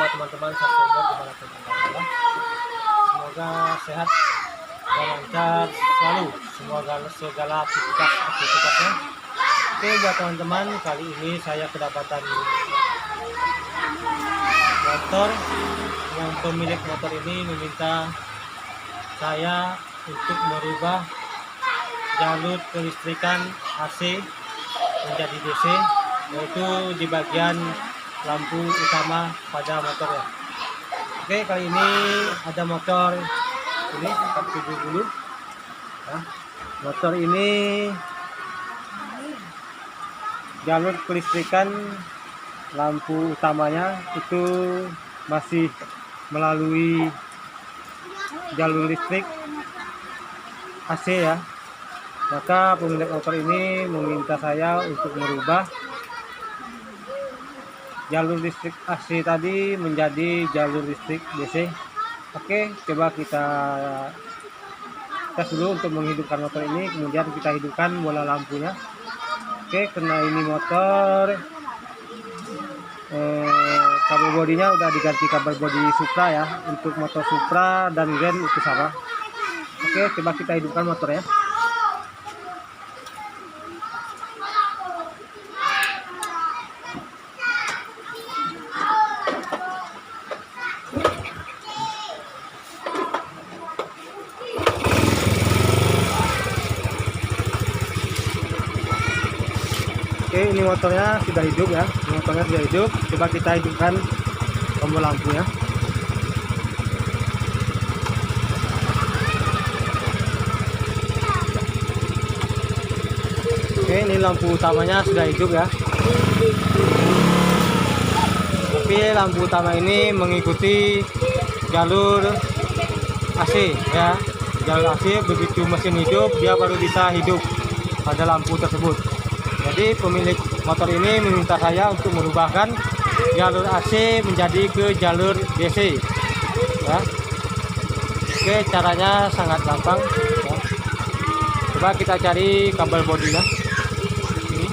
buat teman-teman subscriber dimanapun berada. Semoga sehat dan lancar selalu, semoga segala aktivitasnya. Oke, buat teman-teman, kali ini saya kedapatan motor yang pemilik motor ini meminta saya untuk merubah jalur kelistrikan AC menjadi DC, yaitu di bagian lampu utama pada motornya. Oke, kali ini ada motor ini 470. Nah, motor ini jalur kelistrikan lampu utamanya itu masih melalui jalur listrik AC ya. Maka pemilik motor ini meminta saya untuk merubah jalur listrik AC tadi menjadi jalur listrik DC. Oke, coba kita tes dulu untuk menghidupkan motor ini, kemudian kita hidupkan bola lampunya. Oke, karena ini motor kabel bodinya udah diganti kabel bodi Supra ya. Untuk motor Supra dan Grand itu sama. Oke, coba kita hidupkan motornya. Oke, ini motornya sudah hidup ya. Motornya sudah hidup. Coba kita hidupkan tombol lampunya. Oke, ini lampu utamanya sudah hidup ya. Tapi lampu utama ini mengikuti jalur AC ya. Jalur AC, begitu mesin hidup dia baru bisa hidup pada lampu tersebut. Jadi pemilik motor ini meminta saya untuk merubahkan jalur AC menjadi ke jalur DC ya. Oke, caranya sangat gampang ya. Coba kita cari kabel bodinya ini.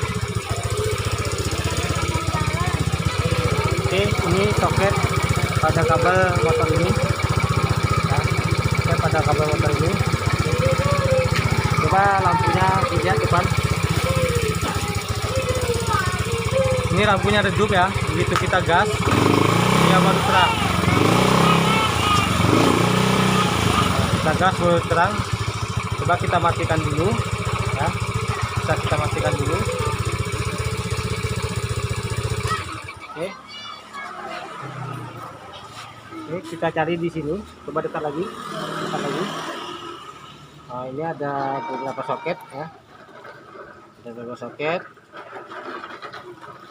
Oke, ini soket pada kabel motor ini ya. Oke, pada kabel motor ini. Coba lampunya dilihat depan. Ini lampunya redup ya, begitu kita gas dia baru terang. Kita gas baru terang. Coba kita matikan dulu ya, bisa kita matikan dulu. Oke, ini kita cari di sini, coba dekat lagi, dekat lagi. Nah, ini ada beberapa soket ya, ada beberapa soket.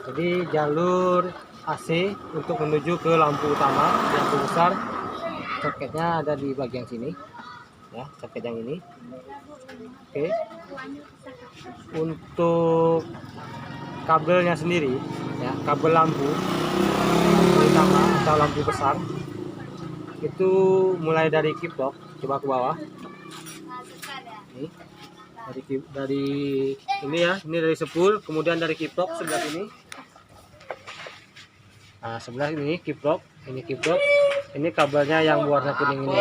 Jadi jalur AC untuk menuju ke lampu utama lampu besar, soketnya ada di bagian sini ya, soket yang ini. Oke, untuk kabelnya sendiri ya, kabel lampu utama atau lampu besar itu mulai dari kiprok, coba ke bawah ini, dari ini ya, ini dari sepul, kemudian dari kiprok sebelah sini. Nah, sebelah ini kiprok, ini kabelnya yang warna kuning ini.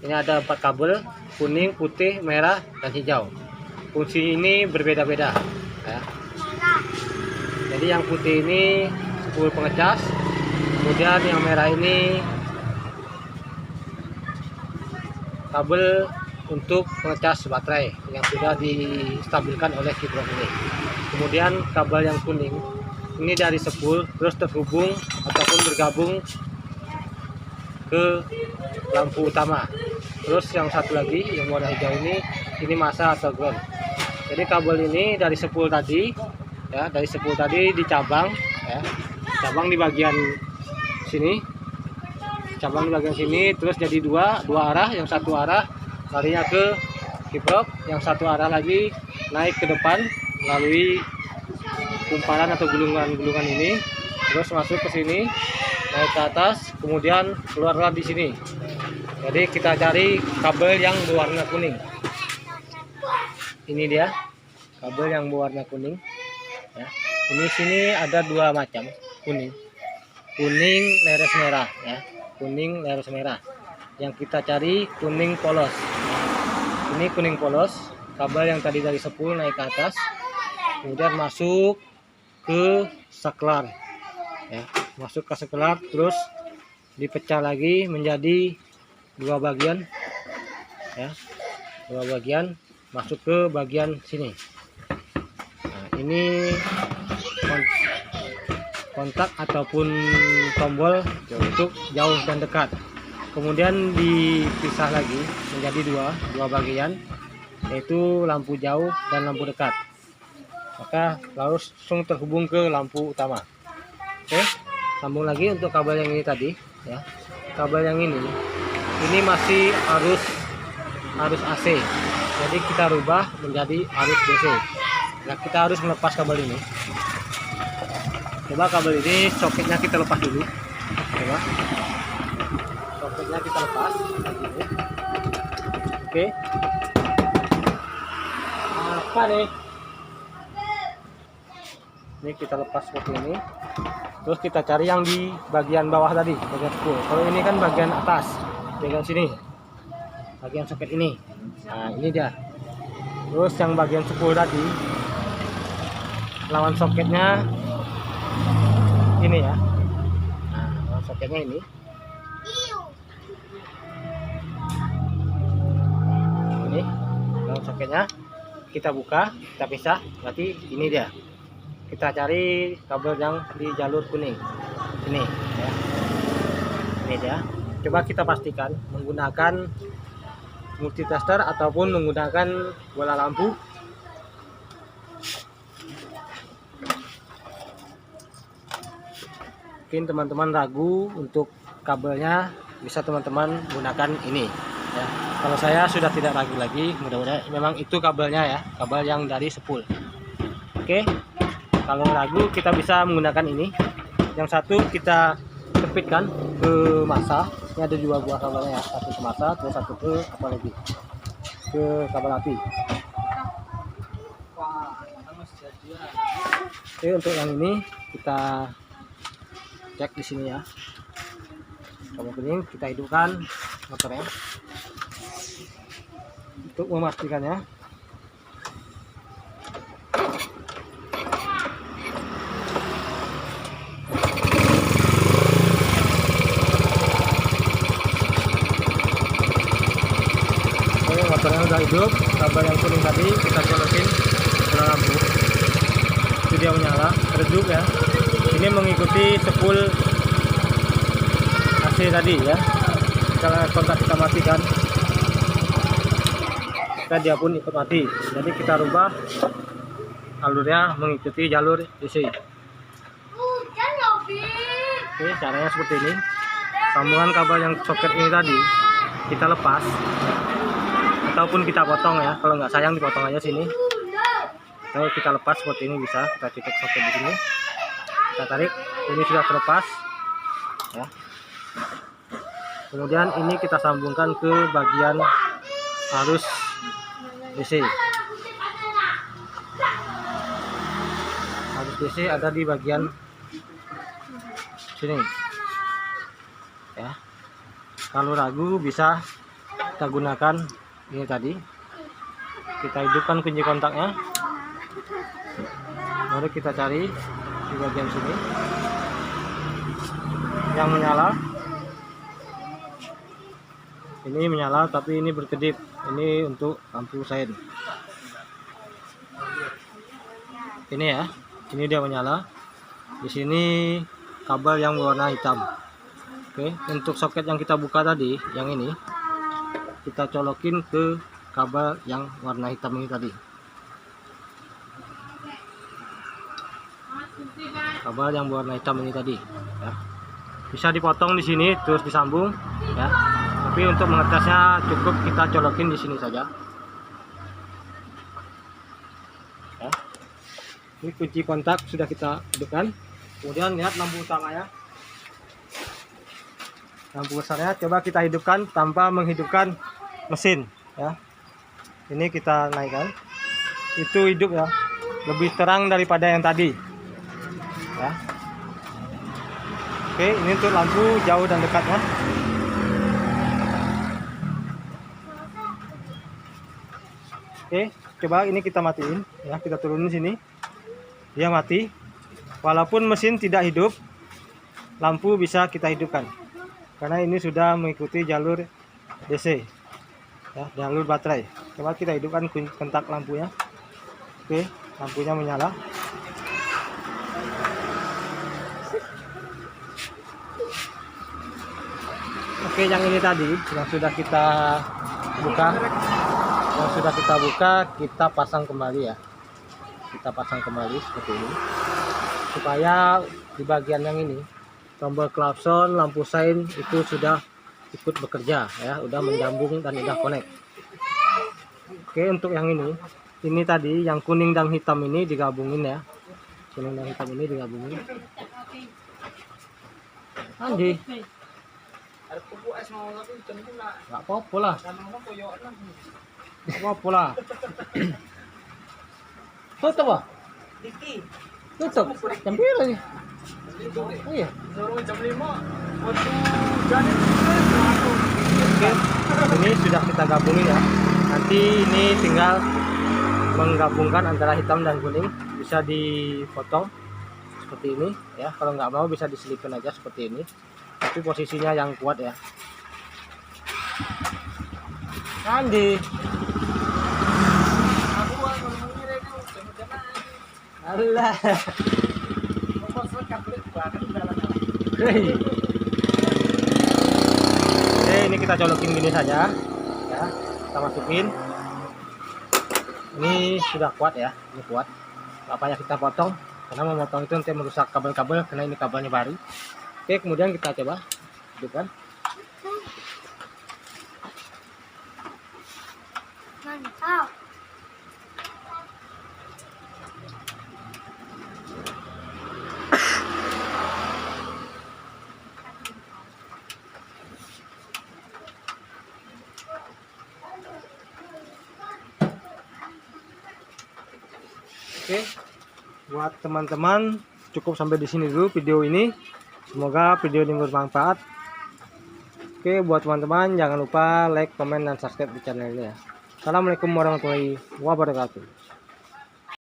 Ini ada 4 kabel, kuning, putih, merah, dan hijau. Fungsi ini berbeda-beda ya. Jadi yang putih ini sepul pengecas, kemudian yang merah ini kabel untuk pengecas baterai yang sudah distabilkan oleh kiprok ini. Kemudian kabel yang kuning ini dari sepul terus terhubung ataupun bergabung ke lampu utama. Terus yang satu lagi yang warna hijau ini masa atau ground. Jadi kabel ini dari sepul tadi ya, dari sepul tadi dicabang ya, cabang di bagian sini, cabang di bagian sini, terus jadi dua arah. Yang satu arah larinya ke kiprok, yang satu arah lagi naik ke depan melalui kumparan atau gulungan-gulungan ini, terus masuk ke sini, naik ke atas, kemudian keluarlah di sini. Jadi kita cari kabel yang berwarna kuning. Ini dia kabel yang berwarna kuning ya. Ini sini ada 2 macam kuning. kuning leres merah ya, kuning leres merah. Yang kita cari kuning polos. Ini kuning polos, kabel yang tadi dari sepul naik ke atas, kemudian masuk ke saklar ya, masuk ke saklar, terus dipecah lagi menjadi dua bagian ya, dua bagian, masuk ke bagian sini. Nah, ini kontak ataupun tombol untuk jauh dan dekat. Kemudian dipisah lagi menjadi dua bagian, yaitu lampu jauh dan lampu dekat. Maka langsung terhubung ke lampu utama. Oke, sambung lagi untuk kabel yang ini tadi ya. Kabel yang ini masih arus AC. Jadi kita rubah menjadi arus DC. Nah, kita harus melepas kabel ini. Coba kabel ini soketnya kita lepas dulu. Coba. Soketnya kita lepas. Oke. Apa nih? Ini kita lepas seperti ini. Terus kita cari yang di bagian bawah tadi, bagian spool. Kalau ini kan bagian atas, bagian sini, bagian soket ini. Nah, ini dia. Terus yang bagian spool tadi, lawan soketnya ini ya. Nah, lawan soketnya ini. Ini lawan soketnya. Kita buka, kita pisah. Berarti ini dia. Kita cari kabel yang di jalur kuning ini ya, ini dia. Coba kita pastikan menggunakan multitester ataupun menggunakan bola lampu. Mungkin teman-teman ragu untuk kabelnya, bisa teman-teman gunakan ini ya. Kalau saya sudah tidak ragu lagi, mudah-mudahan memang itu kabelnya ya, kabel yang dari sepul. Oke. Kalau ragu kita bisa menggunakan ini. Yang satu kita jepitkan ke masa. Ini ada dua buah kabelnya ya. Satu ke masa, terus satu ke apa lagi? Ke kabel api. Oke, untuk yang ini kita cek di sini ya. Kabel kuning kita hidupkan motornya. Untuk memastikannya. Motornya udah hidup, kabel yang kuning tadi kita colokin ke lampu, itu dia menyala, redup ya. Ini mengikuti sepul AC tadi ya. Kalau kontak kita matikan, maka dia pun ikut mati. Jadi kita rubah alurnya mengikuti jalur DC. Oke, caranya seperti ini. Sambungan kabel yang soket ini tadi kita lepas ataupun kita potong ya. Kalau nggak sayang dipotong aja sini. Kalau kita lepas seperti ini bisa. Kita tutup soket di sini. Kita tarik. Ini sudah terlepas ya. Kemudian ini kita sambungkan ke bagian arus DC. Arus DC ada di bagian sini ya. Kalau ragu bisa kita gunakan ini tadi. Kita hidupkan kunci kontaknya, baru kita cari di bagian sini yang menyala. Ini menyala tapi ini berkedip. Ini untuk lampu sein. Ini ya, ini dia menyala. Di sini kabel yang warna hitam. Oke, untuk soket yang kita buka tadi, yang ini kita colokin ke kabel yang warna hitam ini tadi. Kabel yang warna hitam ini tadi ya. Bisa dipotong di sini terus disambung ya. Tapi untuk mengetesnya cukup kita colokin di sini saja. Ya. Ini kunci kontak sudah kita hidupkan. Kemudian lihat lampu utamanya. Lampu besarnya coba kita hidupkan tanpa menghidupkan mesin ya. Ini kita naikkan, itu hidup ya, lebih terang daripada yang tadi ya. Oke, ini untuk lampu jauh dan dekatnya. Oke, coba ini kita matiin ya, kita turunin sini. Dia mati. Walaupun mesin tidak hidup, lampu bisa kita hidupkan. Karena ini sudah mengikuti jalur DC. Ya, jalur baterai. Coba kita hidupkan kontak lampunya. Oke, lampunya menyala. Oke, yang ini tadi yang sudah kita buka, kita pasang kembali ya. Kita pasang kembali seperti ini. Supaya di bagian yang ini tombol klakson, lampu sein itu sudah ikut bekerja ya, udah menyambung dan udah connect. Oke, untuk yang ini tadi yang kuning dan hitam ini digabungin ya. Kuning dan hitam ini digabungin. Andi. Nggak apa-apa lah. Nggak apa-apa lah. Tutup ah? Tutup. Jam berapa nih? Oh iya. Oke, ini sudah kita gabungin ya. Nanti ini tinggal menggabungkan antara hitam dan kuning, bisa dipotong seperti ini ya. Kalau nggak mau bisa diselipin aja seperti ini, tapi posisinya yang kuat ya. Andi. Allah. Oke, ini kita colokin gini saja ya, kita masukin. Ini sudah kuat ya, ini kuat. Gak payah kita potong, karena memotong itu nanti merusak kabel-kabel, karena ini kabelnya baru. Oke, kemudian kita coba hidupkan. Mantap. Oke, buat teman-teman cukup sampai di sini dulu video ini. Semoga video ini bermanfaat. Oke, buat teman-teman jangan lupa like, komen, dan subscribe di channel ini ya. Assalamualaikum warahmatullahi wabarakatuh.